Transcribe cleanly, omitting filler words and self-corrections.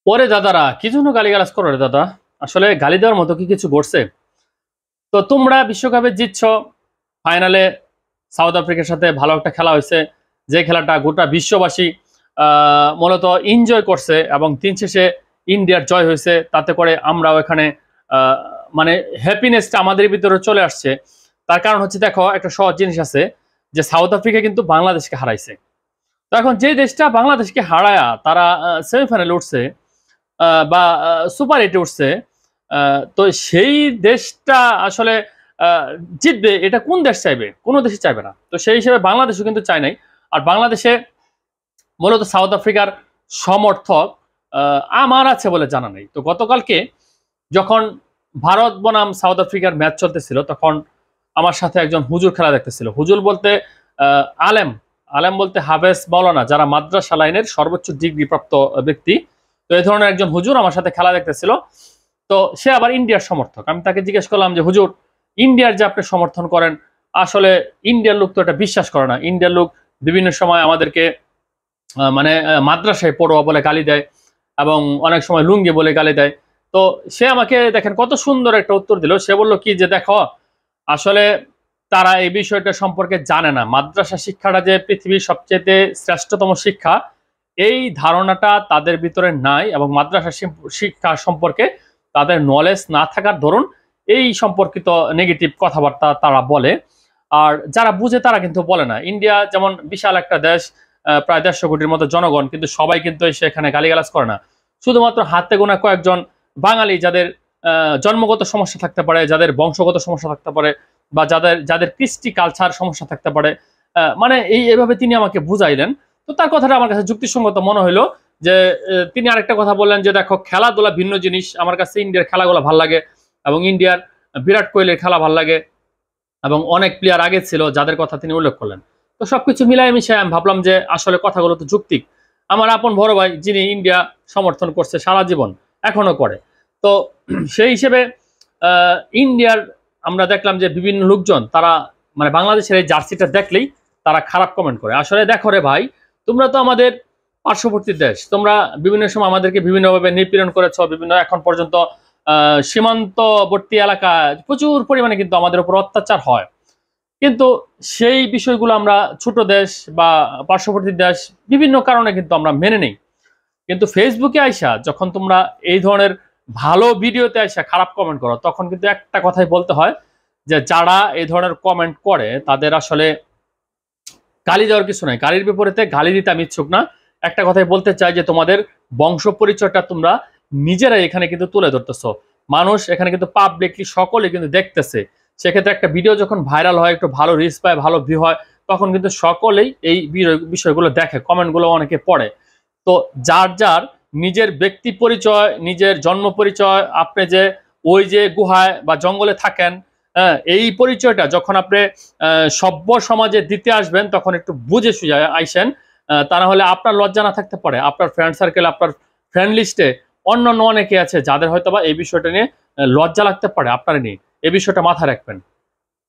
পরে দাদারা কি জন্য গালিগালাজ করো রে দাদা? আসলে গালি দেওয়ার মতো কি কিছু ঘটছে? তো তোমরা বিশ্বকাপে জিতছ, ফাইনালে সাউথ আফ্রিকার সাথে ভালো একটা খেলা হয়েছে, যে খেলাটা গোটা বিশ্ববাসী মূলত এনজয় করছে এবং দিন শেষে ইন্ডিয়ার জয় হয়েছে। তাতে করে আমরাও এখানে আহ, মানে হ্যাপিনেসটা আমাদের ভিতরে চলে আসছে। তার কারণ হচ্ছে, দেখো, একটা সহজ জিনিস আছে যে সাউথ আফ্রিকা কিন্তু বাংলাদেশকে হারাইছে। তো এখন যে দেশটা বাংলাদেশকে হারায়া তারা সেমিফাইনালে উঠছে বা সুপার এইটে উঠছে, তো সেই দেশটা আসলে আহ, জিতবে, এটা কোন দেশ চাইবে? কোনো দেশই চাইবে না। তো সেই হিসেবে বাংলাদেশও কিন্তু চায় নাই। আর বাংলাদেশে মূলত সাউথ আফ্রিকার সমর্থক আমার আছে বলে জানা নেই। তো গতকালকে যখন ভারত বনাম সাউথ আফ্রিকার ম্যাচ চলতেছিল, তখন আমার সাথে একজন হুজুর খেলা দেখতেছিল। হুজুর বলতে আলেম, আলেম বলতে হাফেজ মাওলানা, যারা মাদ্রাসা লাইনের সর্বোচ্চ ডিগ্রি প্রাপ্ত ব্যক্তি। তো এই ধরনের একজন হুজুর আমার সাথে খেলা দেখতেছিল। তো সে আবার ইন্ডিয়ার সমর্থক। আমি তাকে জিজ্ঞেস করলাম যে, হুজুর, ইন্ডিয়ার যে আপনি সমর্থন করেন, আসলে ইন্ডিয়ার লোক তো এটা বিশ্বাস করে না। ইন্ডিয়ার লোক বিভিন্ন সময় আমাদেরকে মানে মাদ্রাসায় পড়ুয়া বলে গালি দেয় এবং অনেক সময় লুঙ্গি বলে গালি দেয়। তো সে আমাকে দেখেন কত সুন্দর একটা উত্তর দিল। সে বলল কি যে, দেখো, আসলে তারা এই বিষয়টা সম্পর্কে জানে না। মাদ্রাসা শিক্ষাটা যে পৃথিবীর সবচেয়ে শ্রেষ্ঠতম শিক্ষা, এই ধারণাটা তাদের ভিতরে নাই, এবং মাদ্রাসা শিক্ষা সম্পর্কে তাদের নলেজ না থাকার দরুন এই সম্পর্কিত নেগেটিভ কথাবার্তা তারা বলে। আর যারা বুঝে তারা কিন্তু বলে না। ইন্ডিয়া যেমন বিশাল একটা দেশ, প্রায় 150 কোটির মতো জনগণ, কিন্তু সবাই কিন্তু এসে এখানে গালিগালাজ করে না। শুধুমাত্র হাতে গোনা কয়েকজন বাঙালি, যাদের জন্মগত সমস্যা থাকতে পারে, যাদের বংশগত সমস্যা থাকতে পারে, বা যাদের যাদের কৃষ্টি কালচার সমস্যা থাকতে পারে, মানে এইভাবে তিনি আমাকে বুঝাইলেন। তো তার কথাটা আমার কাছে যুক্তিসঙ্গত মনে হইলো। যে তিনি আরেকটা কথা বললেন যে, দেখো, খেলাধুলা ভিন্ন জিনিস। আমার কাছে ইন্ডিয়ার খেলাগুলো ভাল লাগে, এবং ইন্ডিয়ার বিরাট কোহলির খেলা ভাল লাগে, এবং অনেক প্লেয়ার আগে ছিল যাদের কথা তিনি উল্লেখ করলেন। তো সবকিছু মিলাই মিশাই আমি ভাবলাম যে আসলে কথাগুলো তো যৌক্তিক। আমার আপন বড় ভাই, যিনি ইন্ডিয়া সমর্থন করছে সারা জীবন, এখনো করে। তো সেই হিসেবে ইন্ডিয়ার আমরা দেখলাম যে বিভিন্ন লোকজন তারা মানে বাংলাদেশের এই জার্সিটা দেখলেই তারা খারাপ কমেন্ট করে। আসলে দেখো রে ভাই, তোমরা তো আমাদের পার্শ্ববর্তী দেশ, তোমরা বিভিন্ন সময় আমাদেরকে বিভিন্নভাবে নিপীড়ন করেছ, বিভিন্ন এখন পর্যন্ত সীমান্তবর্তী এলাকায় প্রচুর পরিমাণে কিন্তু আমাদের উপর অত্যাচার হয়। কিন্তু সেই বিষয়গুলো আমরা ছোট দেশ বা পার্শ্ববর্তী দেশ বিভিন্ন কারণে কিন্তু আমরা মেনে নেই। কিন্তু ফেসবুকে আইসা যখন তোমরা এই ধরনের ভালো ভিডিওতে আইসা খারাপ কমেন্ট করো, তখন কিন্তু একটা কথাই বলতে হয় যে যারা এই ধরনের কমেন্ট করে তাদের আসলে গালি দেওয়ার কিছু নাই। গালির বিপরীতে গালি দিতে আমি ইচ্ছুক না। একটা কথাই বলতে চাই যে তোমাদের বংশ পরিচয়টা তোমরা নিজেরাই এখানে কিন্তু তুলে ধরতেছো। মানুষ এখানে কিন্তু পাবলিকলি সকলে কিন্তু দেখতেছে। সেক্ষেত্রে একটা ভিডিও যখন ভাইরাল হয়, একটু ভালো রিচ পায়, ভালো ভিউ হয়, তখন কিন্তু সকলেই এই বিষয়গুলো দেখে, কমেন্টগুলো অনেকে পড়ে। তো যার যার নিজের ব্যক্তি পরিচয়, নিজের জন্ম পরিচয়, আপনি যে ওই যে গুহায় বা জঙ্গলে থাকেন, হ্যাঁ, এই পরিচয়টা যখন আপনি সভ্য সমাজে দিতে আসবেন, তখন একটু বুঝে সুঝে আইসেন। তা না হলে আপনার লজ্জা না থাকতে পারে, আপনার ফ্রেন্ড সার্কেল, আপনার ফ্রেন্ড লিস্টে অন্যান্য অনেকে আছে যাদের হয়তো বা এই বিষয়টা নিয়ে লজ্জা লাগতে পারে, আপনার নিয়ে এই বিষয়টা মাথায় রাখবেন।